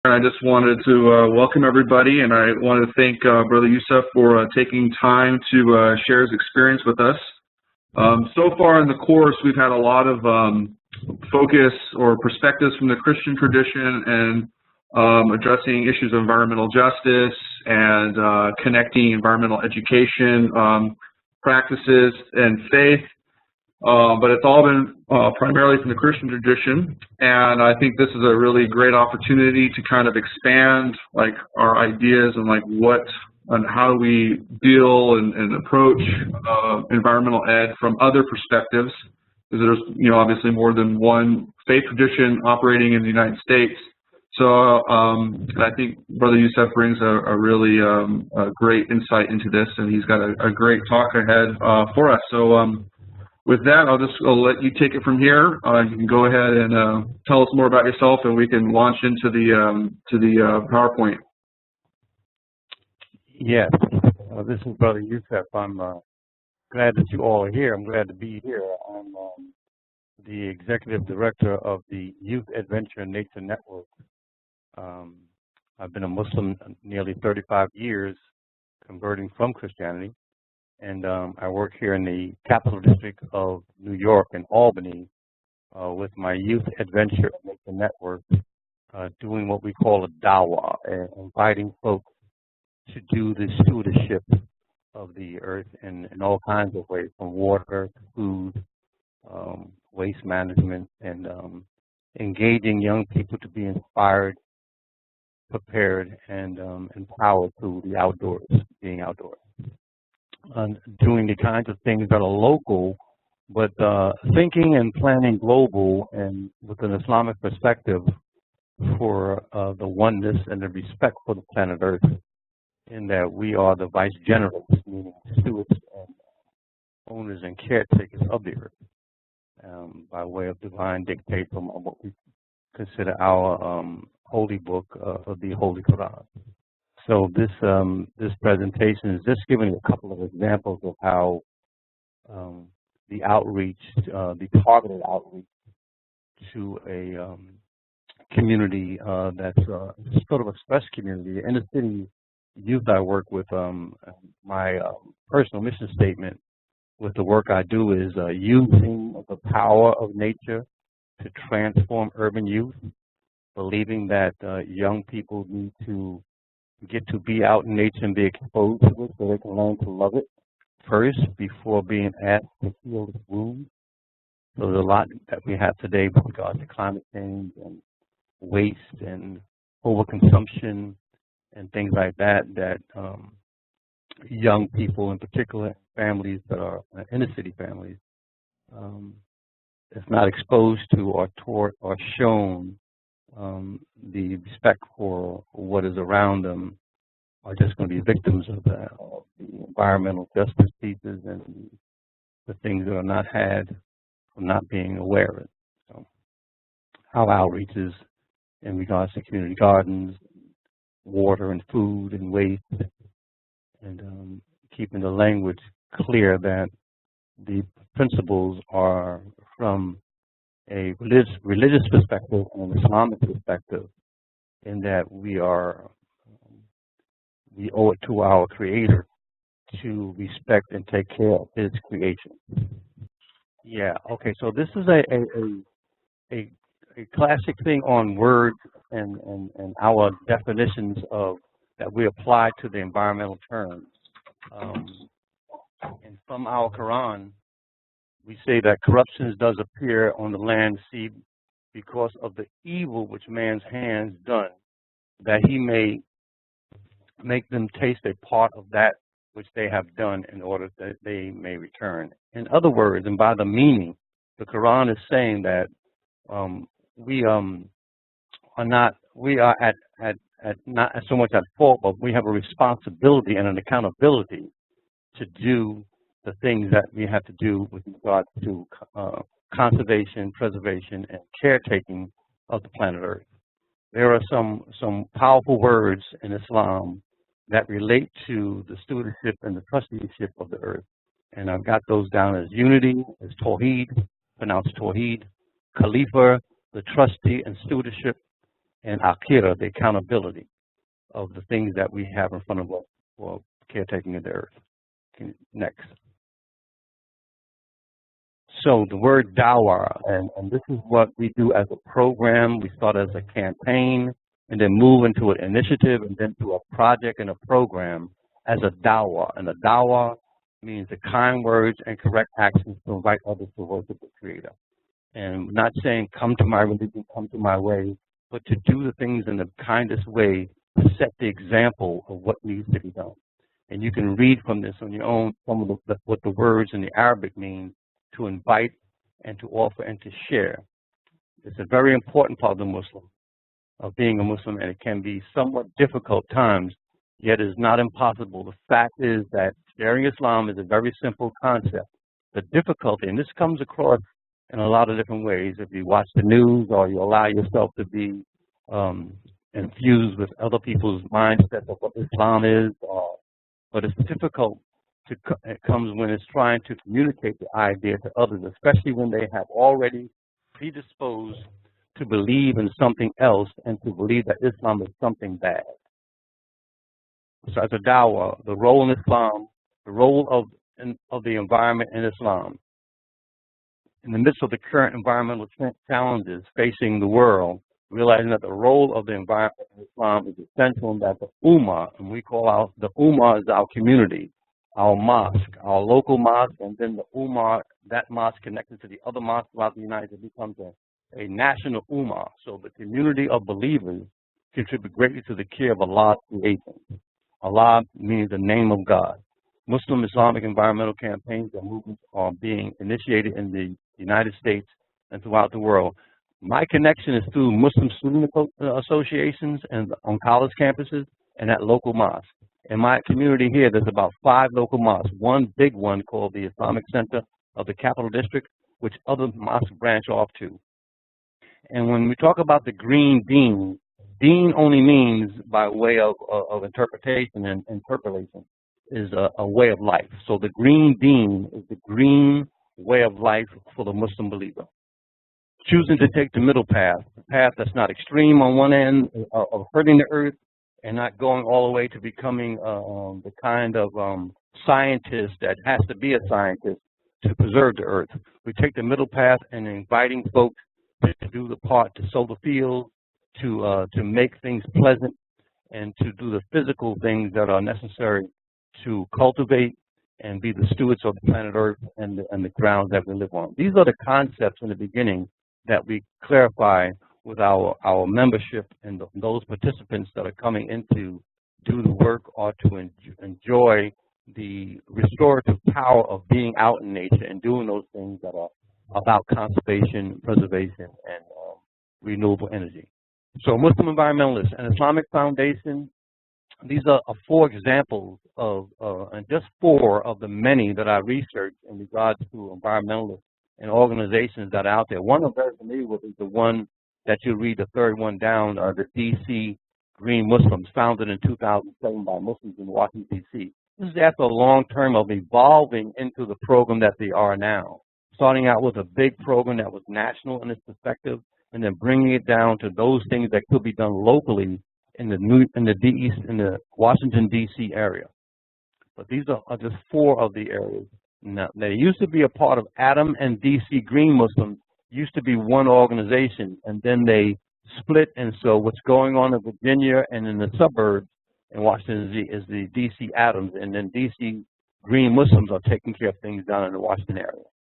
I just wanted to welcome everybody, and I wanted to thank Brother Yusuf for taking time to share his experience with us. So far in the course, we've had a lot of focus or perspectives from the Christian tradition and addressing issues of environmental justice and connecting environmental education practices and faith. But it's all been primarily from the Christian tradition, and I think this is a really great opportunity to kind of expand like our ideas and like what and how we deal and approach environmental ed from other perspectives, because there's obviously more than one faith tradition operating in the United States. So I think Brother Yusuf brings a really great insight into this, and he's got a great talk ahead for us. So with that, I'll let you take it from here. You can go ahead and tell us more about yourself, and we can launch into the PowerPoint. Yes, this is Brother Yusuf. I'm glad that you all are here. I'm glad to be here. I'm the Executive Director of the Youth Adventure and Nature Network. I've been a Muslim nearly 35 years, converting from Christianity. And I work here in the Capital District of New York in Albany with my Youth Adventure and Nature Network, doing what we call a dawah, inviting folks to do the stewardship of the earth in all kinds of ways, from water to food, waste management, and engaging young people to be inspired, prepared, and empowered through the outdoors, being outdoors. Doing the kinds of things that are local, but thinking and planning global and with an Islamic perspective for the oneness and the respect for the planet Earth, in that we are the vicegerents, meaning stewards and owners and caretakers of the earth, by way of divine dictate from what we consider our holy book of the Holy Quran. So this presentation is just giving a couple of examples of how the outreach, the targeted outreach to a community that's sort of a special community. In the city youth I work with, my personal mission statement with the work I do is using the power of nature to transform urban youth, believing that young people need to get to be out in nature and be exposed to it so they can learn to love it first before being asked to heal its wounds. So there's a lot that we have today with regard to climate change and waste and overconsumption and things like that, that young people, in particular families that are inner city families, if not exposed to or taught or shown the respect for what is around them, are just going to be victims of the environmental justice pieces and the things that are not had from not being aware of it. So our outreach is in regards to community gardens, water and food and waste, and keeping the language clear that the principles are from a religious perspective and an Islamic perspective, in that we owe it to our Creator to respect and take care of His creation. Yeah. Okay. So this is a classic thing on words and our definitions of that we apply to the environmental terms. And from our Quran, we say that corruption does appear on the land, sea, because of the evil which man's hands done, that he may make them taste a part of that which they have done, in order that they may return. In other words, and by the meaning, the Quran is saying that we are not so much at fault, but we have a responsibility and an accountability to do the things that we have to do with regard to conservation, preservation, and caretaking of the planet Earth. There are some powerful words in Islam that relate to the stewardship and the trusteeship of the earth. And I've got those down as unity, as Tawheed, pronounced Tawheed, Khalifa, the trustee and stewardship, and akhirah, the accountability of the things that we have in front of us for caretaking of the earth. Next. So the word dawah, and this is what we do as a program. We start as a campaign and then move into an initiative and then to a project and a program as a dawah. And a dawah means the kind words and correct actions to invite others to worship the Creator. And not saying come to my religion, come to my way, but to do the things in the kindest way to set the example of what needs to be done. And you can read from this on your own some of what the words in the Arabic mean, to invite and to offer and to share. It's a very important part of the Muslim, of being a Muslim, and it can be somewhat difficult times, yet it is not impossible. The fact is that sharing Islam is a very simple concept. The difficulty, and this comes across in a lot of different ways, if you watch the news or you allow yourself to be infused with other people's mindsets of what Islam is, but it's difficult. It comes when it's trying to communicate the idea to others, especially when they have already predisposed to believe in something else and to believe that Islam is something bad. So as a dawah, the role in Islam, the role of the environment in Islam, in the midst of the current environmental challenges facing the world, realizing that the role of the environment in Islam is essential, and that the ummah, and we call the ummah is our community, our mosque, our local mosque, and then the ummah, that mosque connected to the other mosques throughout the United States, becomes a national ummah. So the community of believers contribute greatly to the care of Allah's creation. Allah means the name of God. Muslim Islamic environmental campaigns and movements are being initiated in the United States and throughout the world. My connection is through Muslim student associations and on college campuses and at local mosques. In my community here, there's about 5 local mosques, one big one called the Islamic Center of the Capital District, which other mosques branch off to. And when we talk about the green deen, deen only means, by way of interpretation and interpolation, is a way of life. So the green deen is the green way of life for the Muslim believer. Choosing to take the middle path, the path that's not extreme on one end of hurting the earth, and not going all the way to becoming the kind of scientist that has to be a scientist to preserve the earth. We take the middle path and inviting folks to do the part, to sow the field, to make things pleasant, and to do the physical things that are necessary to cultivate and be the stewards of the planet Earth and the ground that we live on. These are the concepts in the beginning that we clarify with our membership and those participants that are coming in to do the work or to enjoy the restorative power of being out in nature and doing those things that are about conservation, preservation, and renewable energy. So Muslim environmentalists and Islamic Foundation, these are 4 examples of, and just 4 of the many that I researched in regards to environmentalists and organizations that are out there. One I'm very familiar with is the one that you read, the third one down, the DC Green Muslims, founded in 2007 by Muslims in Washington, D.C. This is after a long term of evolving into the program that they are now. Starting out with a big program that was national in its perspective, and then bringing it down to those things that could be done locally in the Washington, D.C. area. But these are just 4 of the areas. Now, they used to be a part of Adam and DC Green Muslims, used to be one organization, and then they split. And so what's going on in Virginia and in the suburbs in Washington is the DC Adams, and then DC Green Muslims are taking care of things down in the Washington area.